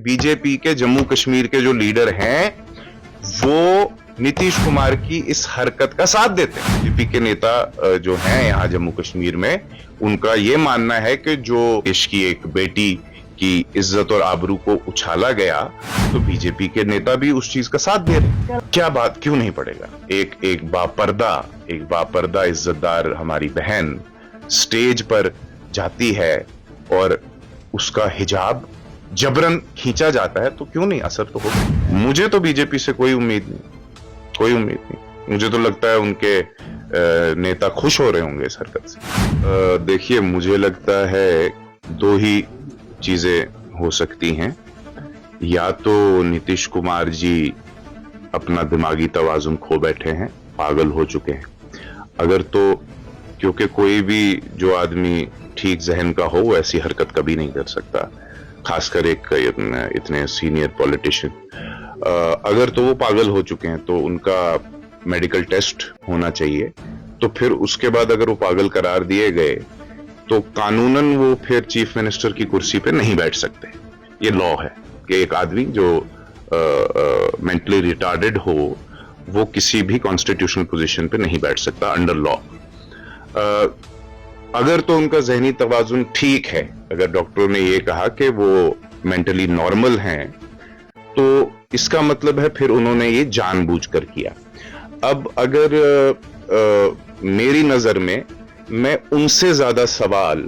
BJP के जम्मू कश्मीर के जो लीडर हैं वो नीतीश कुमार की इस हरकत का साथ देते हैं। बीजेपी के नेता जो हैं यहाँ जम्मू कश्मीर में, उनका ये मानना है कि जो देश की एक बेटी की इज्जत और आबरू को उछाला गया, तो बीजेपी के नेता भी उस चीज का साथ दे रहे हैं। क्या बात क्यों नहीं पड़ेगा? एक बापर्दा इज्जतदार हमारी बहन स्टेज पर जाती है और उसका हिजाब जबरन खींचा जाता है, तो क्यों नहीं? असर तो होगा। मुझे तो बीजेपी से कोई उम्मीद नहीं। मुझे तो लगता है उनके नेता खुश हो रहे होंगे इस हरकत से। देखिए, मुझे लगता है दो ही चीजें हो सकती हैं। या तो नीतीश कुमार जी अपना दिमागी तवाजुन खो बैठे हैं, पागल हो चुके हैं। अगर तो, क्योंकि कोई भी जो आदमी ठीक जहन का हो वो ऐसी हरकत कभी नहीं कर सकता, खासकर एक इतने सीनियर पॉलिटिशियन। अगर तो वो पागल हो चुके हैं तो उनका मेडिकल टेस्ट होना चाहिए। तो फिर उसके बाद अगर वो पागल करार दिए गए तो कानूनन वो फिर चीफ मिनिस्टर की कुर्सी पे नहीं बैठ सकते। ये लॉ है कि एक आदमी जो मेंटली रिटार्डेड हो वो किसी भी कॉन्स्टिट्यूशनल पोजीशन पे नहीं बैठ सकता अंडर लॉ। अगर तो उनका जहनी तवाजुन ठीक है, अगर डॉक्टरों ने ये कहा कि वो मेंटली नॉर्मल हैं, तो इसका मतलब है फिर उन्होंने ये जानबूझकर किया। अब अगर मेरी नजर में, मैं उनसे ज्यादा सवाल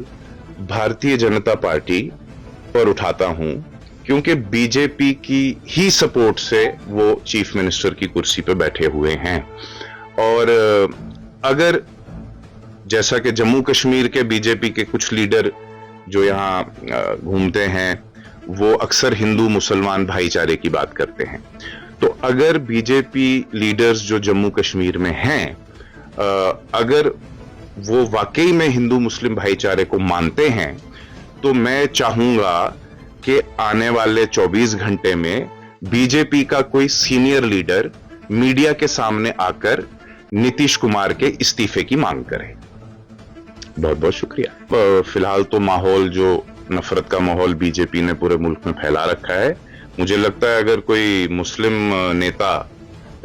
भारतीय जनता पार्टी पर उठाता हूं, क्योंकि बीजेपी की ही सपोर्ट से वो चीफ मिनिस्टर की कुर्सी पर बैठे हुए हैं। और अगर जैसा कि जम्मू कश्मीर के बीजेपी के कुछ लीडर जो यहाँ घूमते हैं, वो अक्सर हिंदू मुसलमान भाईचारे की बात करते हैं, तो अगर बीजेपी लीडर्स जो जम्मू कश्मीर में हैं, अगर वो वाकई में हिंदू मुस्लिम भाईचारे को मानते हैं, तो मैं चाहूंगा कि आने वाले 24 घंटे में बीजेपी का कोई सीनियर लीडर मीडिया के सामने आकर नीतीश कुमार के इस्तीफे की मांग करे। बहुत बहुत शुक्रिया। फिलहाल तो माहौल, जो नफरत का माहौल बीजेपी ने पूरे मुल्क में फैला रखा है, मुझे लगता है अगर कोई मुस्लिम नेता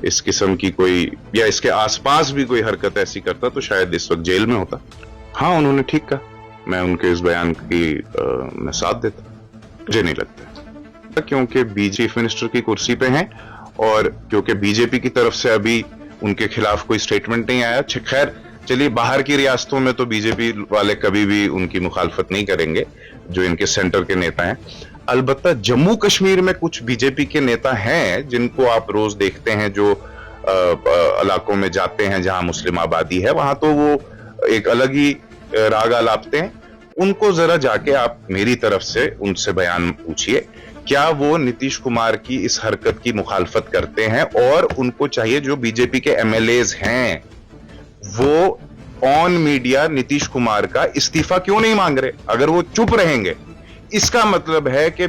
इस किस्म की कोई या इसके आसपास भी कोई हरकत ऐसी करता तो शायद इस वक्त जेल में होता। हाँ, उन्होंने ठीक कहा, मैं उनके इस बयान की मैं साथ देता। मुझे नहीं लगता, क्योंकि चीफ मिनिस्टर की कुर्सी पे हैं और क्योंकि बीजेपी की तरफ से अभी उनके खिलाफ कोई स्टेटमेंट नहीं आया। खैर चलिए, बाहर की रियासतों में तो बीजेपी वाले कभी भी उनकी मुखालफत नहीं करेंगे, जो इनके सेंटर के नेता हैं। अलबत्ता जम्मू कश्मीर में कुछ बीजेपी के नेता हैं जिनको आप रोज देखते हैं, जो इलाकों में जाते हैं जहां मुस्लिम आबादी है, वहां तो वो एक अलग ही राग आलापते हैं। उनको जरा जाके आप मेरी तरफ से उनसे बयान पूछिए, क्या वो नीतीश कुमार की इस हरकत की मुखालफत करते हैं, और उनको चाहिए, जो बीजेपी के एमएलएज हैं, वो ऑन मीडिया नीतीश कुमार का इस्तीफा क्यों नहीं मांग रहे? अगर वो चुप रहेंगे, इसका मतलब है कि